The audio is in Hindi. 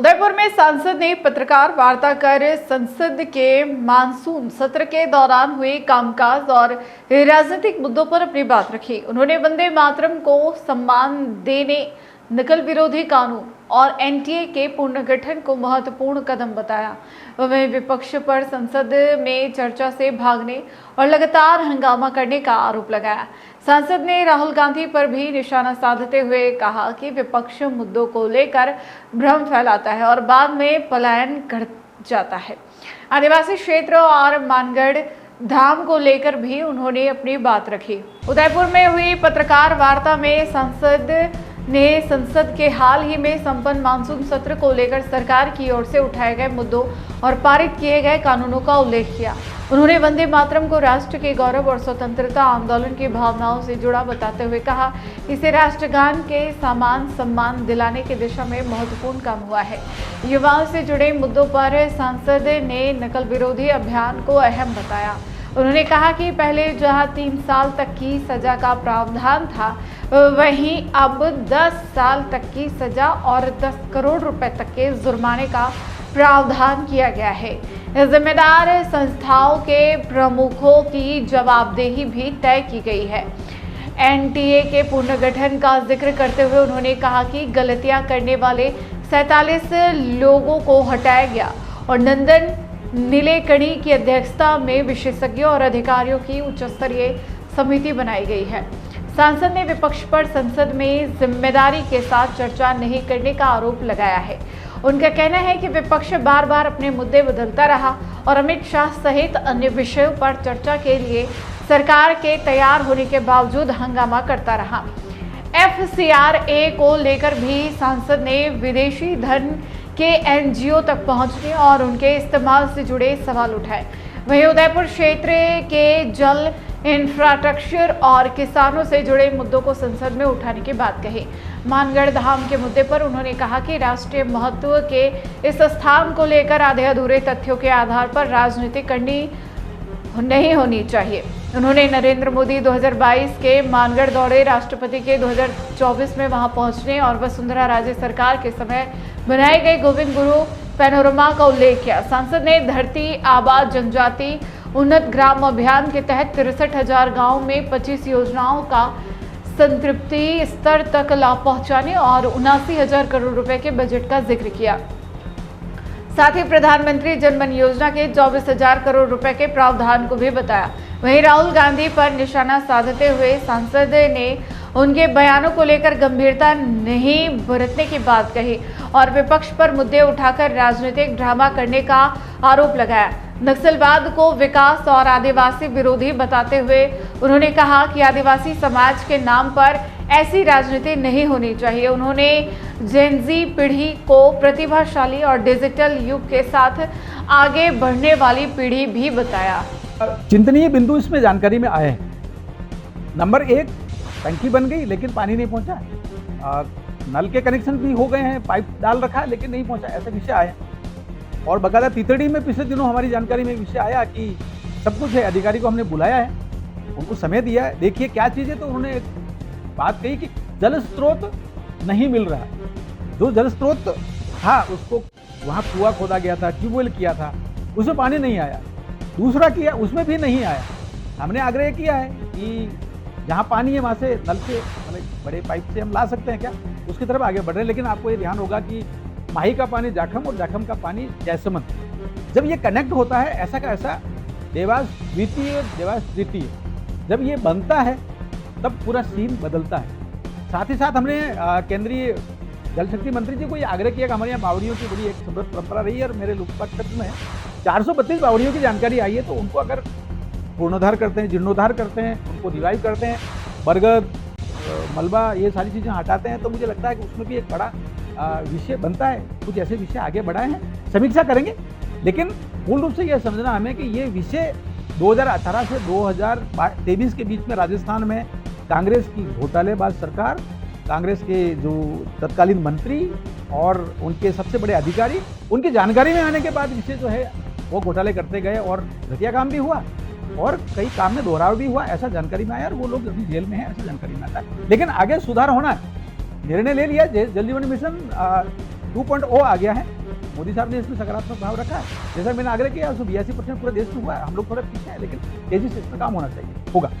उदयपुर में सांसद ने पत्रकार वार्ता कर संसद के मानसून सत्र के दौरान हुए कामकाज और राजनीतिक मुद्दों पर अपनी बात रखी। उन्होंने वंदे मातरम को सम्मान देने, नकल विरोधी कानून और एनटीए के पुनर्गठन को महत्वपूर्ण कदम बताया। वहीं विपक्ष पर संसद में चर्चा से भागने और लगातार हंगामा करने का आरोप लगाया। सांसद ने राहुल गांधी पर भी निशाना साधते हुए कहा कि विपक्ष मुद्दों को लेकर भ्रम फैलाता है और बाद में पलायन कर जाता है। आदिवासी क्षेत्र और मानगढ़ धाम को लेकर भी उन्होंने अपनी बात रखी। उदयपुर में हुई पत्रकार वार्ता में सांसद ने संसद के हाल ही में संपन्न मानसून सत्र को लेकर सरकार की ओर से उठाए गए मुद्दों और पारित किए गए कानूनों का उल्लेख किया। उन्होंने वंदे मातरम को राष्ट्र के गौरव और स्वतंत्रता आंदोलन की भावनाओं से जुड़ा बताते हुए कहा, इसे राष्ट्रगान के समान सम्मान दिलाने की दिशा में महत्वपूर्ण काम हुआ है। युवाओं से जुड़े मुद्दों पर सांसद ने नकल विरोधी अभियान को अहम बताया। उन्होंने कहा कि पहले जहां 3 साल तक की सजा का प्रावधान था, वहीं अब 10 साल तक की सजा और 10 करोड़ रुपए तक के जुर्माने का प्रावधान किया गया है। जिम्मेदार संस्थाओं के प्रमुखों की जवाबदेही भी तय की गई है। एनटीए के पुनर्गठन का जिक्र करते हुए उन्होंने कहा कि गलतियां करने वाले 47 लोगों को हटाया गया और नंदन नीलेकणी की अध्यक्षता में विशेषज्ञों और अधिकारियों की उच्च स्तरीय समिति बनाई गई है। सांसद ने विपक्ष पर संसद में जिम्मेदारी के साथ चर्चा नहीं करने का आरोप लगाया है। उनका कहना है कि विपक्ष बार बार अपने मुद्दे बदलता रहा और अमित शाह सहित अन्य विषयों पर चर्चा के लिए सरकार के तैयार होने के बावजूद हंगामा करता रहा। FCRA को लेकर भी सांसद ने विदेशी धन के एनजीओ तक पहुंचने और उनके इस्तेमाल से जुड़े सवाल उठाए। वहीं उदयपुर क्षेत्र के जल इंफ्रास्ट्रक्चर और किसानों से जुड़े मुद्दों को संसद में उठाने की बात कही। मानगढ़ धाम के मुद्दे पर उन्होंने कहा कि राष्ट्रीय महत्व के इस स्थान को लेकर आधे अधूरे तथ्यों के आधार पर राजनीति करनी नहीं होनी चाहिए। उन्होंने नरेंद्र मोदी 2022 के मानगढ़ दौरे, राष्ट्रपति के 2024 में वहां पहुंचने और वसुंधरा राजे सरकार के समय बनाए गए गोविंद गुरु पैनोरमा का उल्लेख किया। सांसद ने धरती आबा जनजाति उन्नत ग्राम अभियान के तहत 63,000 गाँव में 25 योजनाओं का संतृप्ति स्तर तक लाभ पहुंचाने और 79,000 करोड़ रुपए के बजट का जिक्र किया। साथ ही प्रधानमंत्री जनधन योजना के 24,000 करोड़ रुपए के प्रावधान को भी बताया। वहीं राहुल गांधी पर निशाना साधते हुए सांसद ने उनके बयानों को लेकर गंभीरता नहीं बरतने की बात कही और विपक्ष पर मुद्दे उठाकर राजनीतिक ड्रामा करने का आरोप लगाया। नक्सलवाद को विकास और आदिवासी विरोधी बताते हुए उन्होंने कहा कि आदिवासी समाज के नाम पर ऐसी राजनीति नहीं होनी चाहिए। उन्होंने जेनजी पीढ़ी को प्रतिभाशाली और डिजिटल युग के साथ आगे बढ़ने वाली पीढ़ी भी बताया। चिंतनीय बिंदु इसमें जानकारी में आए हैं। नंबर 1, टंकी बन गई लेकिन पानी नहीं पहुंचा। नल के कनेक्शन भी हो गए हैं, पाइप डाल रखा है लेकिन नहीं पहुंचा, ऐसे विषय आए। और बकायदा तीतड़ी में पिछले दिनों हमारी जानकारी में विषय आया कि सब कुछ है, अधिकारी को हमने बुलाया है, उनको समय दिया है, देखिए क्या चीज़ है। तो उन्होंने बात कही कि जल स्रोत नहीं मिल रहा है। जो जल स्रोत था उसको वहाँ कुआं खोदा गया था, ट्यूबवेल किया था, उसमें पानी नहीं आया। दूसरा किया, उसमें भी नहीं आया। हमने आग्रह किया है कि जहाँ पानी है वहाँ से नल से, मतलब बड़े पाइप से हम ला सकते हैं क्या, उसकी तरफ आगे बढ़ रहे हैं। लेकिन आपको ये ध्यान होगा कि माही का पानी जाखम और जाखम का पानी जैसमंद, जब ये कनेक्ट होता है ऐसा का ऐसा देवास द्वितीय, देवास तृतीय, जब ये बनता है तब पूरा सीन बदलता है। साथ ही साथ हमने केंद्रीय जल शक्ति मंत्री जी को ये आग्रह किया कि हमारे यहाँ बावड़ियों की बड़ी एक समृद्ध परंपरा रही है और मेरे लोकसभा क्षेत्र में 432 बावड़ियों की जानकारी आई है। तो उनको अगर पूर्णोद्धार करते हैं, जीर्णोद्धार करते हैं, उनको रिवाइव करते हैं, बरगद, मलबा, ये सारी चीज़ें हटाते हैं, तो मुझे लगता है कि उसमें भी एक बड़ा विषय बनता है। कुछ ऐसे विषय आगे बढ़ाए हैं, समीक्षा करेंगे। लेकिन मूल रूप से यह समझना हमें कि ये विषय 2018 से 2023 के बीच में राजस्थान में कांग्रेस की घोटालेबाज सरकार, कांग्रेस के जो तत्कालीन मंत्री और उनके सबसे बड़े अधिकारी, उनकी जानकारी में आने के बाद विषय जो है वो घोटाले करते गए और घटिया काम भी हुआ और कई काम में दोहराव भी हुआ, ऐसा जानकारी में आया। और वो लोग अभी जेल में हैं, ऐसा जानकारी में आता है। लेकिन आगे सुधार होना है, निर्णय ले लिया। जल जीवन मिशन 2.0 आ गया है। मोदी साहब ने इसमें सकारात्मक भाव रखा है। जैसा मैंने आग्रह किया, 82% पूरे देश में हुआ है। हम लोग थोड़ा पीछे हैं, लेकिन तेजी से इसमें काम होना चाहिए, होगा।